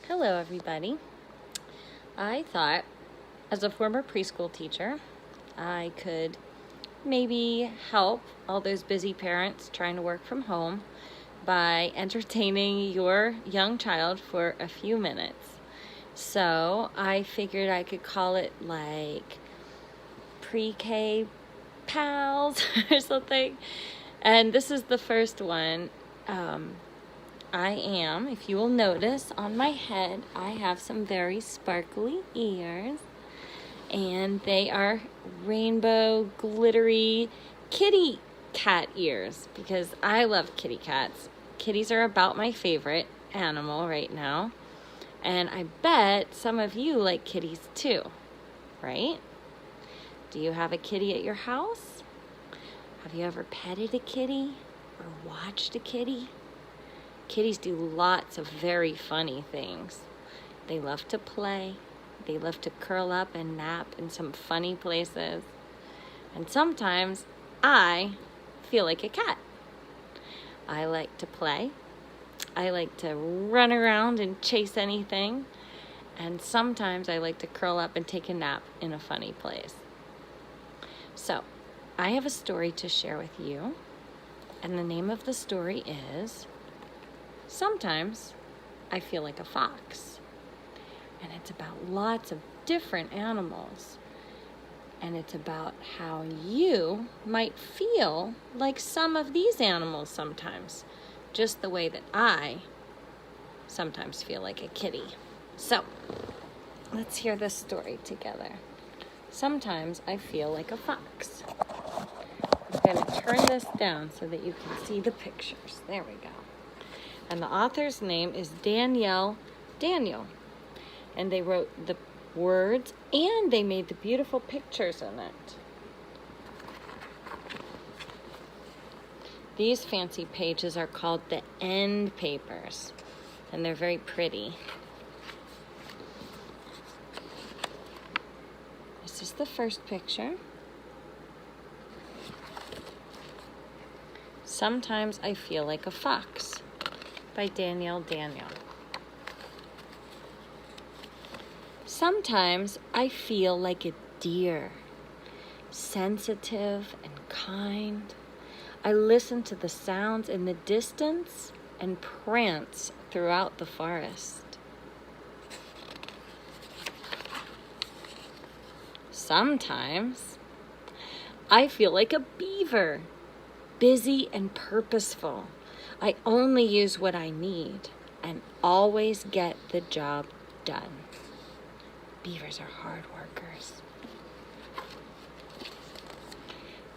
Hello, everybody. I thought, as a former preschool teacher, I could maybe help all those busy parents trying to work from home by entertaining your young child for a few minutes. So I figured I could call it like pre-K pals or something. And this is the first one. If you will notice, on my head, I have some very sparkly ears, and they are rainbow, glittery kitty cat ears, because I love kitty cats. Kitties are about my favorite animal right now, and I bet some of you like kitties too, right? Do you have a kitty at your house? Have you ever petted a kitty or watched a kitty? Kitties do lots of very funny things. They love to play. They love to curl up and nap in some funny places. And sometimes I feel like a cat. I like to play. I like to run around and chase anything. And sometimes I like to curl up and take a nap in a funny place. So, I have a story to share with you. And the name of the story is Sometimes I Feel Like a Fox. And it's about lots of different animals. And it's about how you might feel like some of these animals sometimes, just the way that I sometimes feel like a kitty. So, let's hear this story together. Sometimes I feel like a fox. I'm going to turn this down so that you can see the pictures. There we go. And the author's name is Danielle Daniel. And they wrote the words and they made the beautiful pictures in it. These fancy pages are called the end papers. And they're very pretty. This is the first picture. Sometimes I Feel Like a Fox by Danielle Daniel. Sometimes I feel like a deer, sensitive and kind. I listen to the sounds in the distance and prance throughout the forest. Sometimes I feel like a beaver, busy and purposeful. I only use what I need and always get the job done. Beavers are hard workers.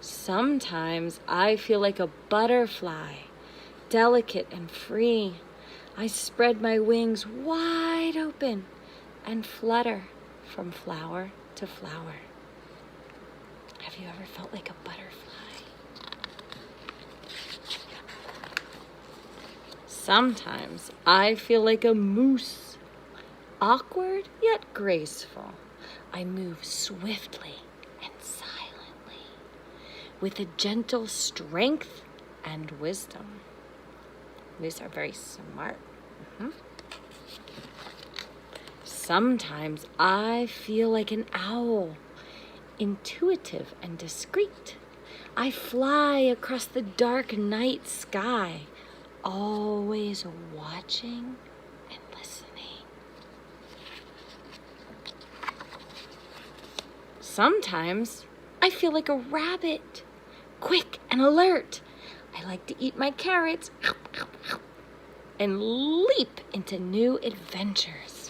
Sometimes I feel like a butterfly, delicate and free. I spread my wings wide open and flutter from flower to flower. Have you ever felt like a butterfly? Sometimes I feel like a moose, awkward yet graceful. I move swiftly and silently, with a gentle strength and wisdom. Moose are very smart. Sometimes I feel like an owl, intuitive and discreet. I fly across the dark night sky, always watching and listening. Sometimes I feel like a rabbit, quick and alert. I like to eat my carrots and leap into new adventures.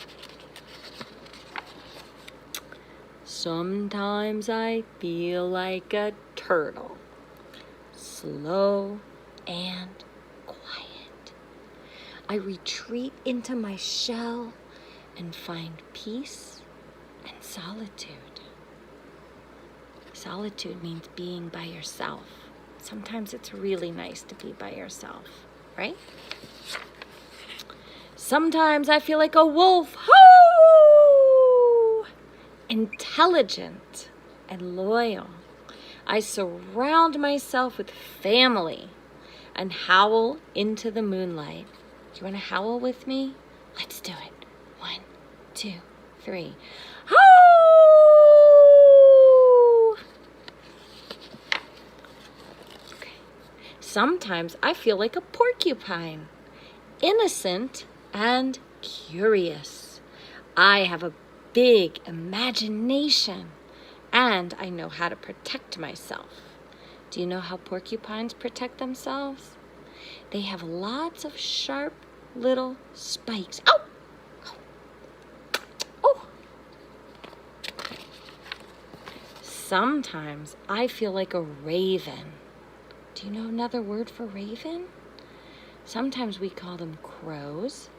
Sometimes I feel like a turtle, slow and quiet. I retreat into my shell and find peace and solitude. Solitude means being by yourself. Sometimes it's really nice to be by yourself, right? Sometimes I feel like a wolf, ho! Intelligent and loyal. I surround myself with family and howl into the moonlight. Do you want to howl with me? Let's do it. 1, 2, 3. Ho! Okay. Sometimes I feel like a porcupine, innocent and curious. I have a big imagination, and I know how to protect myself. Do you know how porcupines protect themselves? They have lots of sharp little spikes. Ow! Oh! Sometimes I feel like a raven. Do you know another word for raven? Sometimes we call them crows,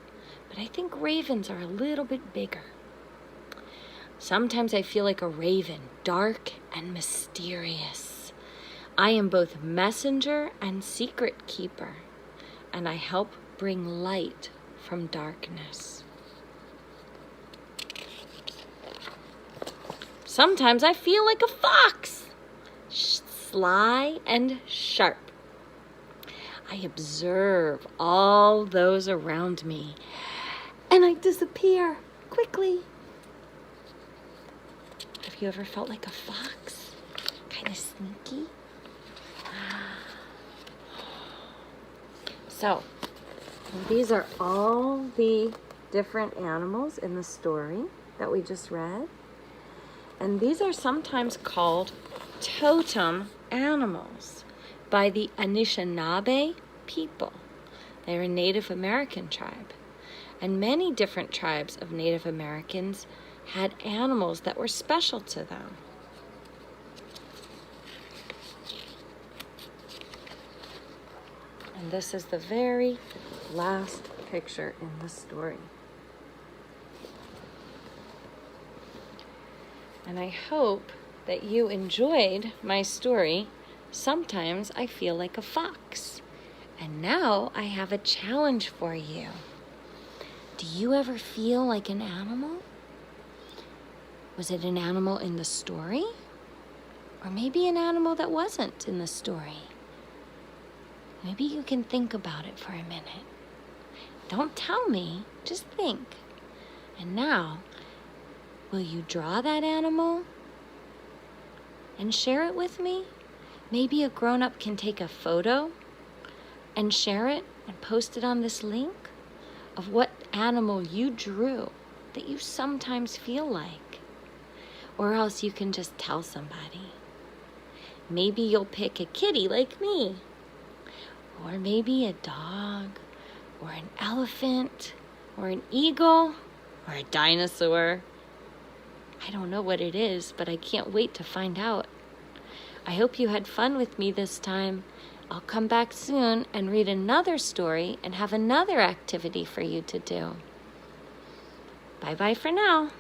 but I think ravens are a little bit bigger. Sometimes I feel like a raven, dark and mysterious. I am both messenger and secret keeper, and I help bring light from darkness. Sometimes I feel like a fox, sly and sharp. I observe all those around me, and I disappear quickly. Have you ever felt like a fox? Kind of sneaky? So, these are all the different animals in the story that we just read. And these are sometimes called totem animals by the Anishinaabe people. They're a Native American tribe. And many different tribes of Native Americans had animals that were special to them. And this is the very last picture in the story. And I hope that you enjoyed my story. Sometimes I feel like a fox. And now I have a challenge for you. Do you ever feel like an animal? Was it an animal in the story? Or maybe an animal that wasn't in the story? Maybe you can think about it for a minute. Don't tell me, just think. And now, will you draw that animal and share it with me? Maybe a grown-up can take a photo and share it and post it on this link of what animal you drew that you sometimes feel like. Or else you can just tell somebody. Maybe you'll pick a kitty like me. Or maybe a dog, or an elephant, or an eagle, or a dinosaur. I don't know what it is, but I can't wait to find out. I hope you had fun with me this time. I'll come back soon and read another story and have another activity for you to do. Bye-bye for now.